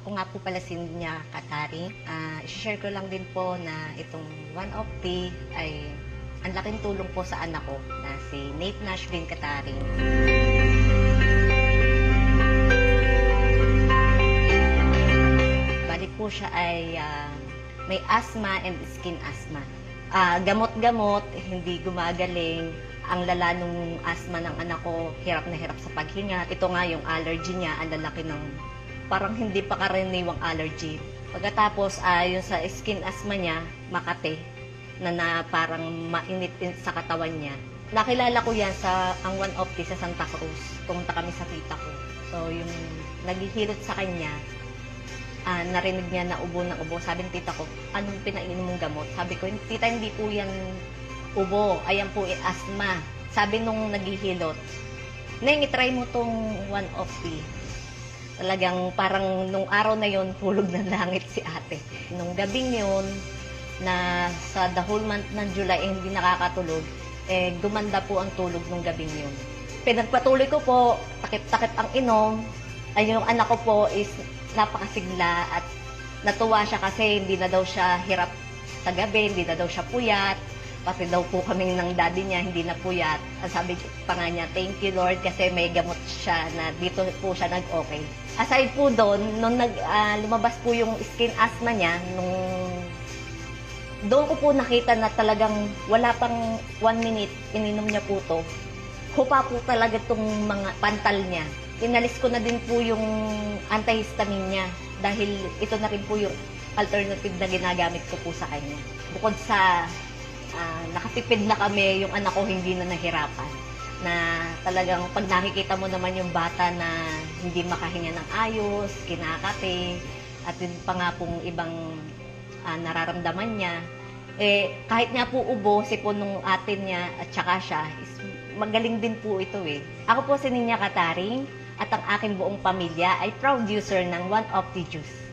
Ako nga po pala si Ninya Katari. I-share ko lang din po na itong One of Tea ay ang laking tulong po sa anak ko na si Nate Nashvin Katari. Bali po siya ay may asthma and skin asthma. Gamot-gamot, hindi gumagaling. Ang lala nung asthma ng anak ko, hirap na hirap sa paghinga. Ito nga yung allergy niya, ang lalaki ng parang hindi pa karaniwang allergy. Pagkatapos, yung sa skin asthma niya, Makate, na parang mainit sa katawan niya. Nakilala ko yan sa ang One of Tea sa Santa Cruz. Pumunta kami sa tita ko. So, yung naghihilot sa kanya, narinig niya na ubo ng ubo. Sabi ng tita ko, anong pinainom mong gamot? Sabi ko, tita, hindi po yan ubo. Ayan po, asthma. Sabi nung naghihilot, Neng, itry mo tong One of Tea. Talagang parang nung araw na yon hulog ng langit si ate. Nung gabing yon na sa the whole month ng July hindi nakakatulog, gumanda po ang tulog nung gabing yon. Pinagpatuloy ko po, takip-takip ang inom. Ay yung anak ko po is napakasigla at natuwa siya kasi hindi na daw siya hirap sa gabi, hindi na daw siya puyat. Pati daw po kaming ng daddy niya, hindi na puyat. At sabi pa nga niya, thank you Lord kasi may gamot siya na dito po siya nag-okay. Aside po doon, nung lumabas po yung skin asthma niya, doon ko po nakita na talagang wala pang 1 minute, ininom niya po to. Hupa po talaga itong mga pantal niya. Inalis ko na din po yung antihistamine niya dahil ito na rin po yung alternative na ginagamit ko po sa kanya. Bukod sa nakatipid na kami, yung anak ko hindi na nahirapan. Na talagang pag nakikita mo naman yung bata na hindi makahinga ng ayos, kinakate, at yun pa nga pong ibang nararamdaman niya, kahit nga po ubo, sipon nung atin niya at saka siya, is magaling din po ito eh. Ako po si Ninya Kataring at ang aking buong pamilya ay proud user ng One of Tea Juice.